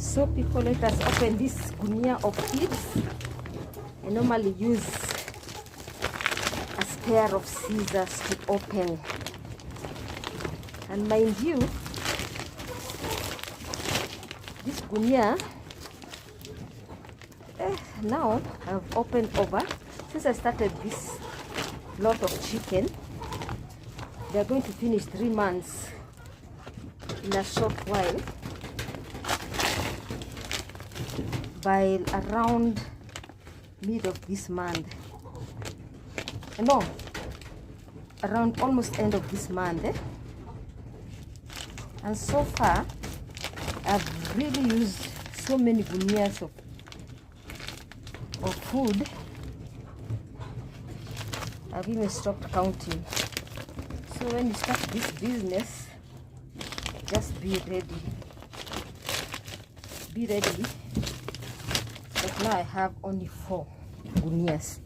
So people, let us open this gunia of feeds. I normally use a pair of scissors to open, and mind you, this gunia now I've opened over. Since I started this lot of chicken, they are going to finish 3 months in a short while. By around mid of this month, no, around almost end of this month, and so far I've really used so many gunias of food. I've even stopped counting. So when you start this business, just be ready. But now I have only 4 gunias.